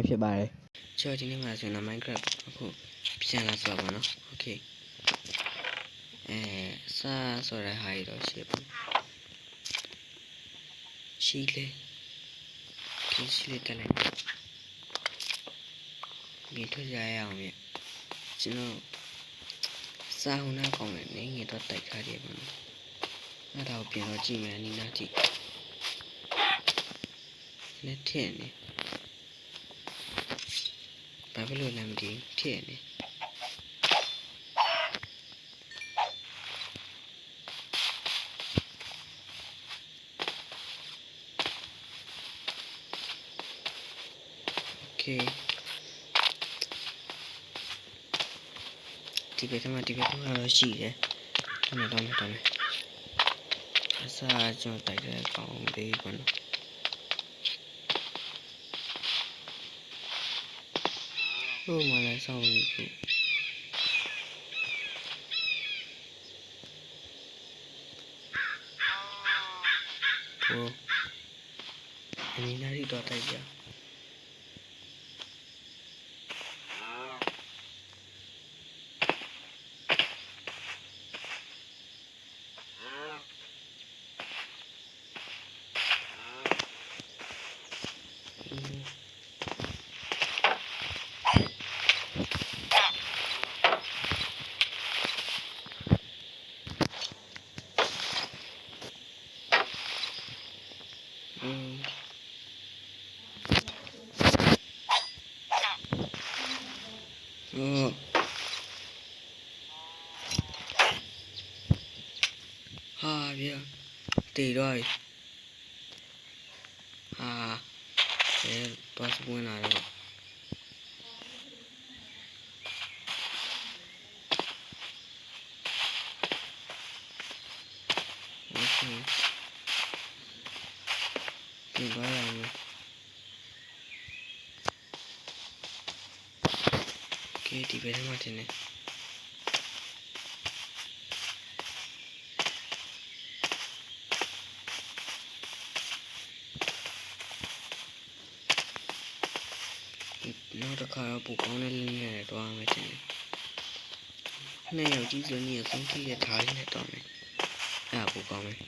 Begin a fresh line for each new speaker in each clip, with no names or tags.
ဖြစ်ပါတယ်
ကျွန်တော်ဒီနေ့မှာဆိုရင် Minecraft အခုပြန်လာဆိုပါတော့ Okay စာဆိုတဲ့ဟာရတော့ရှိပါရှိလေရှိလေတက်လိုက်မြင်ထွက်ကြရအောင်မြကျွန်တော်စာဟိုနာကောင်းတယ်နေငယ်တော့တိုက်ခါတယ်ပါနော်အဲ့ဒါကိုပြန်တော့ကြည့်မယ်နီနာကြည့်နဲ့ထည့်နေဘာဖြစ်လို့လဲမသိထည့်နေဒီဘက်မှာတော့ရှိတယ်တော့အစားကျွန်တော်တိုက်တဲ့ကောင်းလေးပေါ့နော်ဟိုမှာလည်းဆောင်းနေပြီဟိုအင်းနာရီတော့တိုက်ကြဟာဗျာတေတော့ဟာတော့စပွင့်လာတော့โอเคဒီဘာလဲဒီဘယ်မှာတင်နေနောက်တစ်ခါတော့ပူကောင်းတဲ့လင်းနဲ့တော့မယ်တင်နေနှစ်ယောက်ကြီးစွန်းကြီးအဆုံးထိတဲ့ဓာတ်လေးနဲ့တော့မယ်အဲ့ပူကောင်းမယ်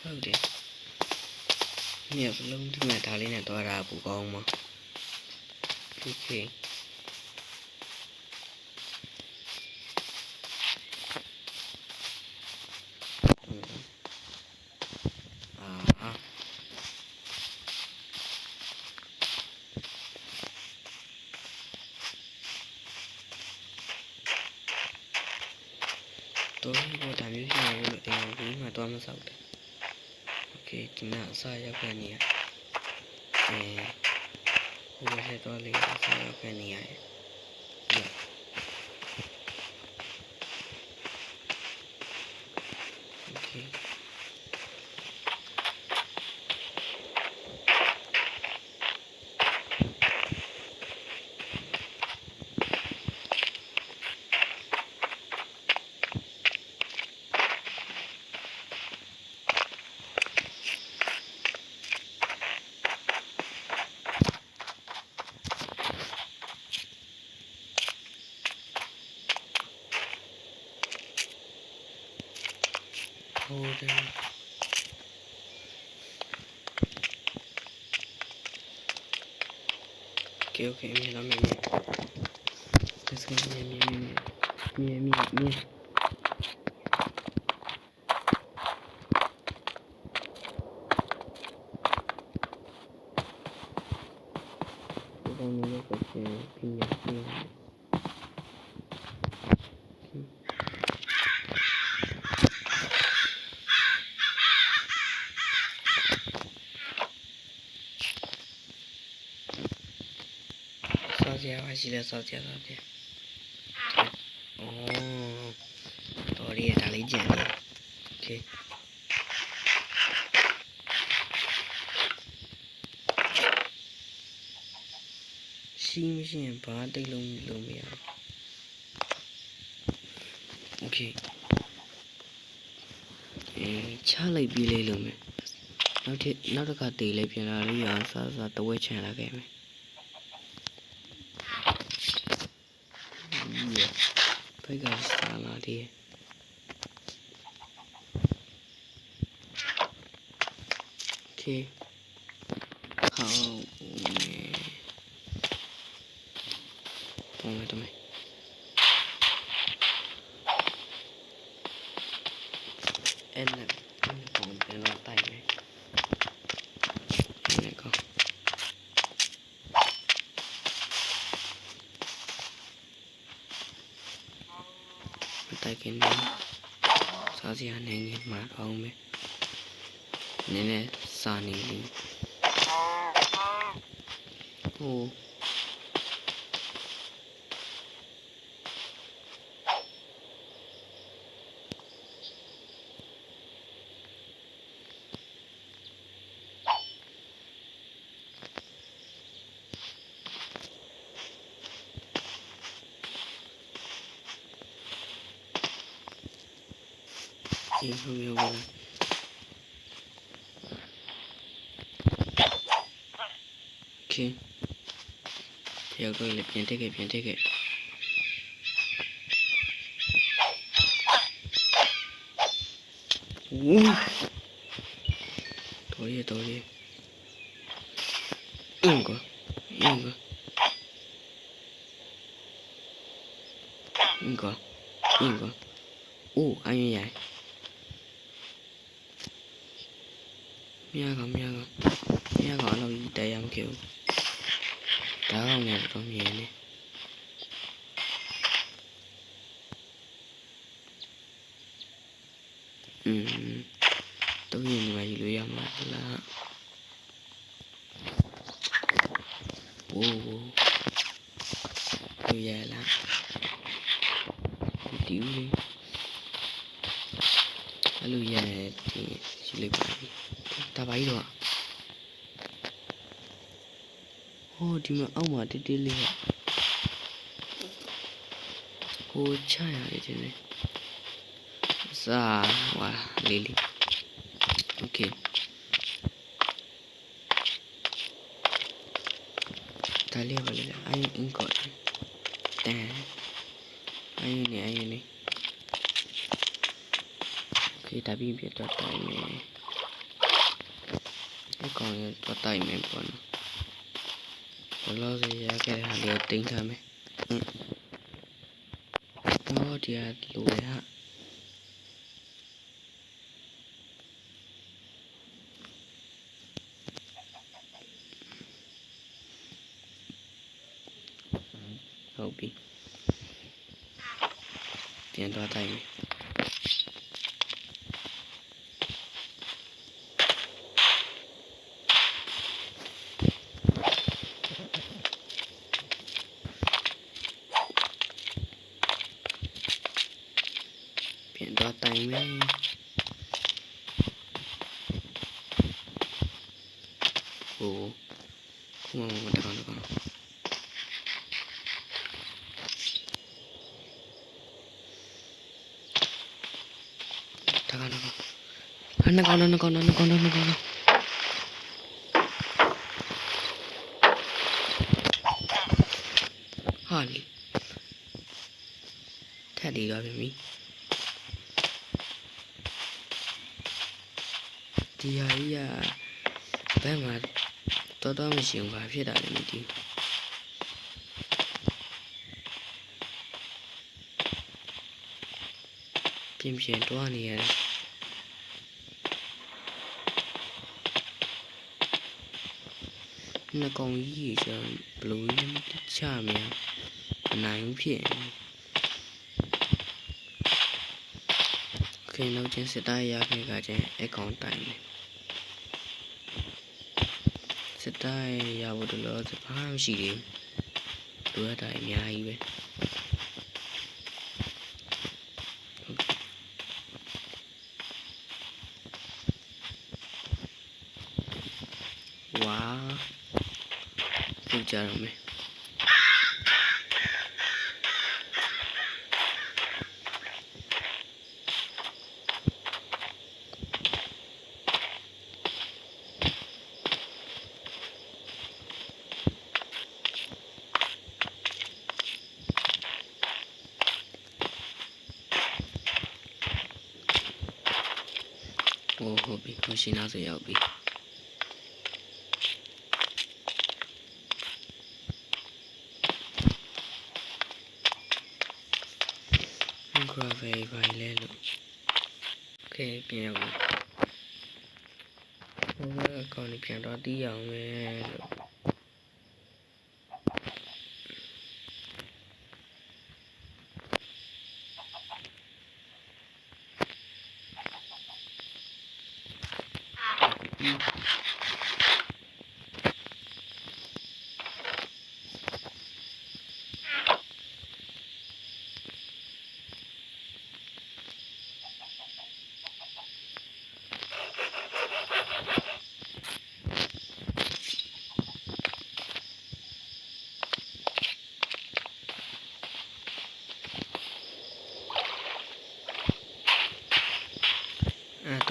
ဟုတ်တယ်နှစ်ယောက်လုံးဒီမဲ့ဓာတ်လေးနဲ့တော့တာပူကောင်းမှာโอเคတော့ဘောတာမျိုးရှိနေလို့အိမ်ကိုမှတော့မဆောက်တယ်โอเคဒီနေ့အစားရောက်ခဲ့နေရဟိုဘက်တော့လေးအစားရောက်ခဲ့နေရတယ်โอเคဟုတ်တယ်โอเคမြင်တော့မြင်let's go မြင်ဒီကောင်လေးကိုပြင်ဆောက်ကြပါရှိလဲဆောက်ကြပါဗျอ๋อတော်ရီဒါလေးကြံနေโอเคရှိမရှိရင်ဘာတိတ်လုံးမရဘူးโอเคချလိုက်ပြီးလေးလုံးမယ်နောက်တစ်ခါတေးလေးပြန်လာလို့ရအောင်စားတဝဲချန်လာခဲ့မယ် ကြီးရဖိုက်ကစားလာတယ်โอเค好懂了အဲ့နဲ့ပုံပြန်တော့တိုက်မယ်အဲ့နဲ့ကောတိုက်ခင်နေစားစရာနေငယ်မှာအောင်မယ်နည်းနည်းစာနေလေးဟိုဒီလိုမျိုးပါโอเคတယောက်တော့လည်းပြန်တက်ခဲ့Ui, tối đi. Yên quá. Anh như vậy. Mía gọi lâu đây em kiểu. Đó không nghe trong gì nè. Tất nhiên là gì lụy em là tôi về là tiểu đi lui về thì chỉ lấy bài ta bấy rồi thì mà ông mà đi liền chai à thế này ra wow lily ok ta lihat boleh anh ingkot anh này khi ta bị việc cho tay mẹ cái còn cho tay mẹ còn lo gì ra cái hạt điều tính thôi mẹ nó thì lùi ha Hobby tiền to tay mẹ to tay mẹ không được con nó hali thế đi rồi mình thì ấy bé mà tôi đó mình sử vào phía đại mình đi phim chuyện đó này nó còn gì cho blue cha mẹ này phim khi nấu trên sẽ tay ra cái gà trên cái con tay này sẽ tay ra một đứa sẽ phá gì đi đứa tay nhà ấy vậy wow được chưa rồi mày ဟုတ်ပြီမရှင်းသားဆိုရောက်ပြီgravel ဘာလဲလို့โอเคပြန်ရောက်ပြီဟိုကအကောင့်လေးပြန်တော့တီးအောင်ပဲလို့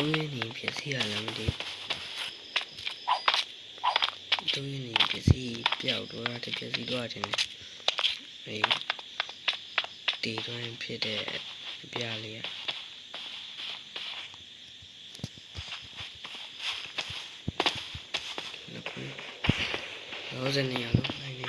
3ရက်နေဖြစ်စီရလားမသိ3ရက်နေဖြစ်စီပျောက်တော့တာဖြစ်စီတော့တယ်အေးတီတွင်းဖြစ်တဲ့အပြလေးอ่ะလောစနေရလို့နိုင်နေ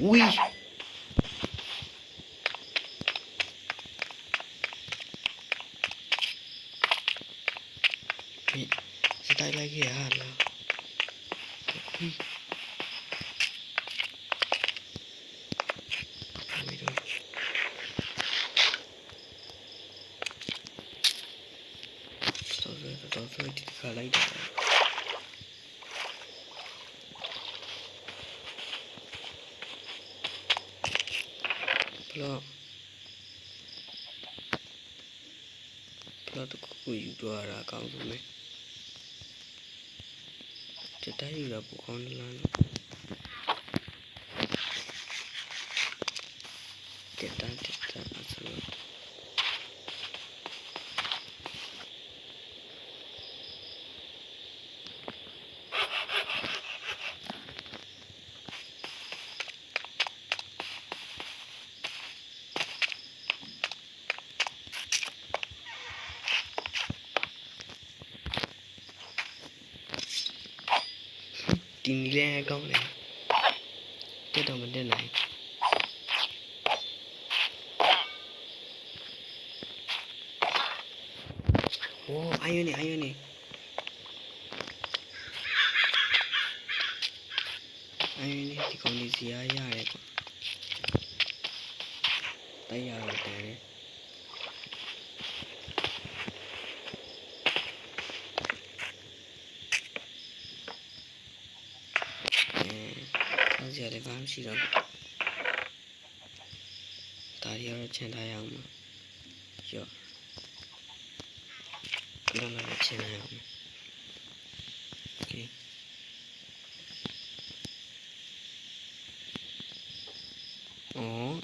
Ui. Stay lagi ya lah. Ui. Tôi đi khá lấy được. Plot của YouTube là cao rồi mày. Chết tay là bộ con lan. Chết ta rồi. Tìm ra con này cái đầu mình đây này ai này thì còn đi gì ai ra đây tay ra rồi này giờ để bám xí đâu ta đi ở trên đây không chưa đó là ở trên này không ok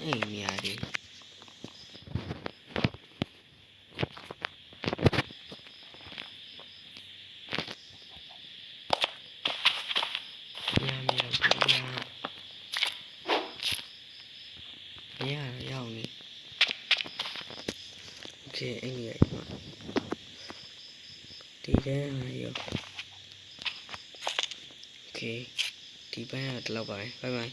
em nhà đi ok anh vậy mà thì thế này ok thì bye lâu bye bye